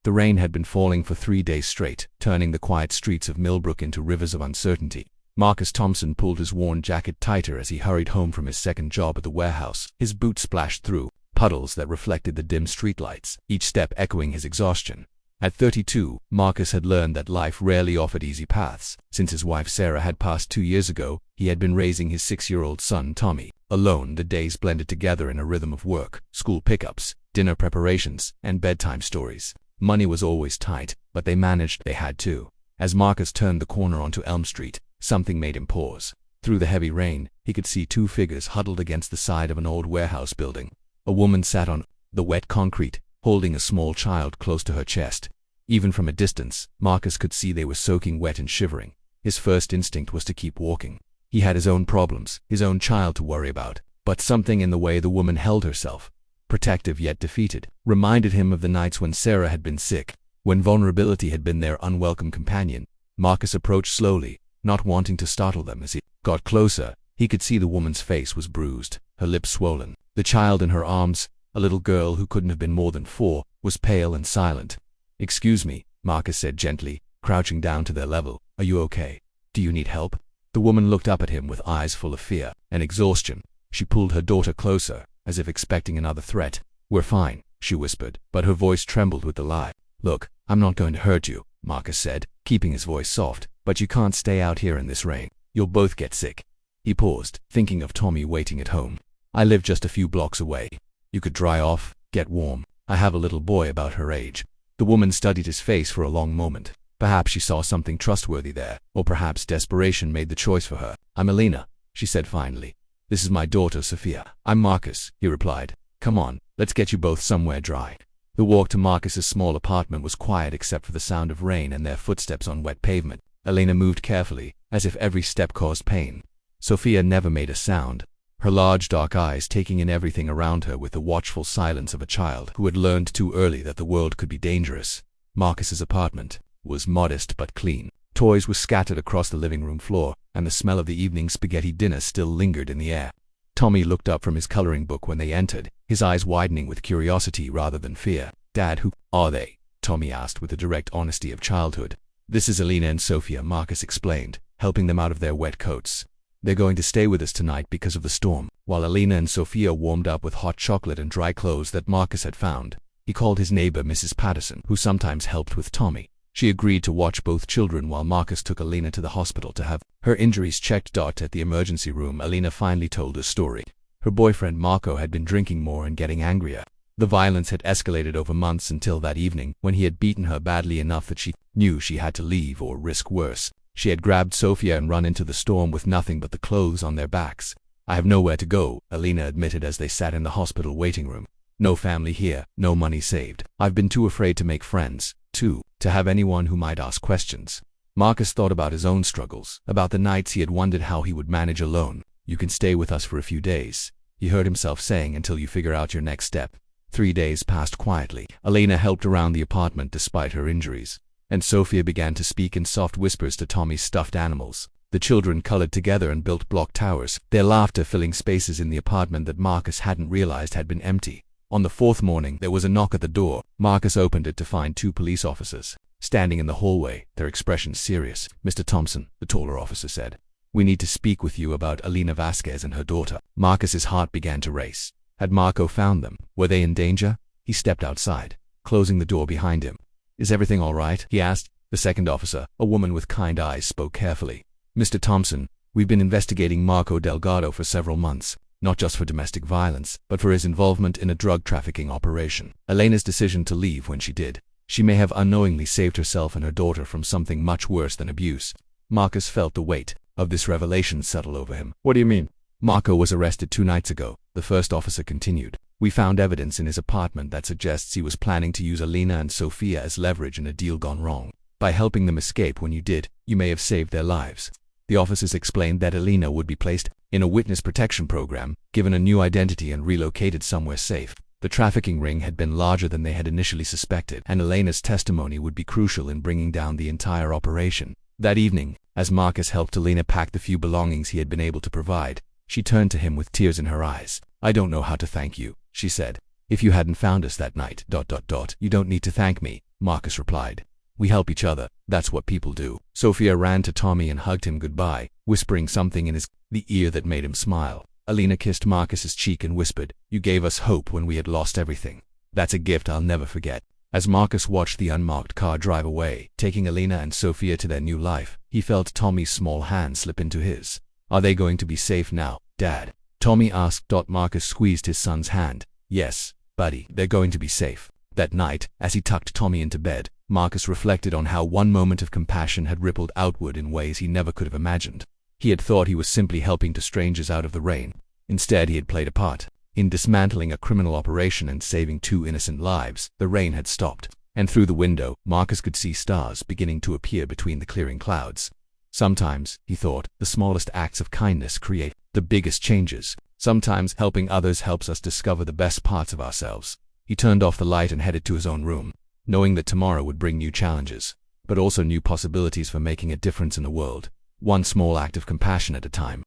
The rain had been falling for 3 days straight, turning the quiet streets of Millbrook into rivers of uncertainty. Marcus Thompson pulled his worn jacket tighter as he hurried home from his second job at the warehouse. His boots splashed through puddles that reflected the dim streetlights, each step echoing his exhaustion. At 32, Marcus had learned that life rarely offered easy paths. Since his wife Sarah had passed 2 years ago, he had been raising his 6-year-old son Tommy. Alone, the days blended together in a rhythm of work, school pickups, dinner preparations, and bedtime stories. Money was always tight, but they managed. They had to. As Marcus turned the corner onto Elm Street, something made him pause. Through the heavy rain, he could see 2 figures huddled against the side of an old warehouse building. A woman sat on the wet concrete, holding a small child close to her chest. Even from a distance, Marcus could see they were soaking wet and shivering. His first instinct was to keep walking. He had his own problems, his own child to worry about, but something in the way the woman held herself, protective yet defeated, reminded him of the nights when Sarah had been sick, when vulnerability had been their unwelcome companion. Marcus approached slowly, not wanting to startle them. As he got closer, he could see the woman's face was bruised, her lips swollen. The child in her arms, a little girl who couldn't have been more than 4, was pale and silent. "Excuse me," Marcus said gently, crouching down to their level. "Are you okay? Do you need help?" The woman looked up at him with eyes full of fear and exhaustion. She pulled her daughter closer, as if expecting another threat. "We're fine," she whispered, but her voice trembled with the lie. "Look, I'm not going to hurt you," Marcus said, keeping his voice soft, "but you can't stay out here in this rain. You'll both get sick." He paused, thinking of Tommy waiting at home. "I live just a few blocks away. You could dry off, get warm. I have a little boy about her age." The woman studied his face for a long moment. Perhaps she saw something trustworthy there, or perhaps desperation made the choice for her. "I'm Alina," she said finally. "This is my daughter, Sophia." "I'm Marcus," he replied. "Come on, let's get you both somewhere dry." The walk to Marcus's small apartment was quiet except for the sound of rain and their footsteps on wet pavement. Alina moved carefully, as if every step caused pain. Sophia never made a sound, her large dark eyes taking in everything around her with the watchful silence of a child who had learned too early that the world could be dangerous. Marcus's apartment was modest but clean. Toys were scattered across the living room floor, and the smell of the evening spaghetti dinner still lingered in the air. Tommy looked up from his coloring book when they entered, his eyes widening with curiosity rather than fear. "Dad, who are they?" Tommy asked with the direct honesty of childhood. "This is Alina and Sophia," Marcus explained, helping them out of their wet coats. "They're going to stay with us tonight because of the storm." While Alina and Sophia warmed up with hot chocolate and dry clothes that Marcus had found, he called his neighbor Mrs. Patterson, who sometimes helped with Tommy. She agreed to watch both children while Marcus took Alina to the hospital to have her injuries checked. At the emergency room, Alina finally told her story. Her boyfriend Marco had been drinking more and getting angrier. The violence had escalated over months until that evening, when he had beaten her badly enough that she knew she had to leave or risk worse. She had grabbed Sophia and run into the storm with nothing but the clothes on their backs. "I have nowhere to go," Alina admitted as they sat in the hospital waiting room. "No family here, no money saved. I've been too afraid to make friends, to have anyone who might ask questions." Marcus thought about his own struggles, about the nights he had wondered how he would manage alone. "You can stay with us for a few days," he heard himself saying, "until you figure out your next step." 3 days passed quietly. Alina helped around the apartment despite her injuries, and Sophia began to speak in soft whispers to Tommy's stuffed animals. The children colored together and built block towers, their laughter filling spaces in the apartment that Marcus hadn't realized had been empty. On the 4th morning, there was a knock at the door. Marcus opened it to find 2 police officers standing in the hallway, their expressions serious. "Mr. Thompson," the taller officer said, "we need to speak with you about Alina Vasquez and her daughter." Marcus's heart began to race. Had Marco found them? Were they in danger? He stepped outside, closing the door behind him. "Is everything all right?" he asked. The second officer, a woman with kind eyes, spoke carefully. "Mr. Thompson, we've been investigating Marco Delgado for several months. Not just for domestic violence, but for his involvement in a drug trafficking operation. Elena's decision to leave when she did. She may have unknowingly saved herself and her daughter from something much worse than abuse." Marcus felt the weight of this revelation settle over him. "What do you mean?" "Marco was arrested 2 nights ago," the first officer continued. "We found evidence in his apartment that suggests he was planning to use Alina and Sophia as leverage in a deal gone wrong. By helping them escape when you did, you may have saved their lives." The officers explained that Alina would be placed in a witness protection program, given a new identity and relocated somewhere safe. The trafficking ring had been larger than they had initially suspected, and Elena's testimony would be crucial in bringing down the entire operation. That evening, as Marcus helped Alina pack the few belongings he had been able to provide, she turned to him with tears in her eyes. "I don't know how to thank you," she said. "If you hadn't found us that night, ... You don't need to thank me," Marcus replied. We help each other, that's what people do. Sophia ran to Tommy and hugged him goodbye, whispering something in the ear that made him smile. Alina kissed Marcus's cheek and whispered, "You gave us hope when we had lost everything. That's a gift I'll never forget." As Marcus watched the unmarked car drive away, taking Alina and Sophia to their new life, he felt Tommy's small hand slip into his. "Are they going to be safe now, Dad?" Tommy asked. Marcus squeezed his son's hand. "Yes, buddy, they're going to be safe." That night, as he tucked Tommy into bed, Marcus reflected on how one moment of compassion had rippled outward in ways he never could have imagined. He had thought he was simply helping two strangers out of the rain. Instead, he had played a part in dismantling a criminal operation and saving 2 innocent lives. The rain had stopped, and through the window, Marcus could see stars beginning to appear between the clearing clouds. Sometimes, he thought, the smallest acts of kindness create the biggest changes. Sometimes helping others helps us discover the best parts of ourselves. He turned off the light and headed to his own room, knowing that tomorrow would bring new challenges, but also new possibilities for making a difference in the world, one small act of compassion at a time.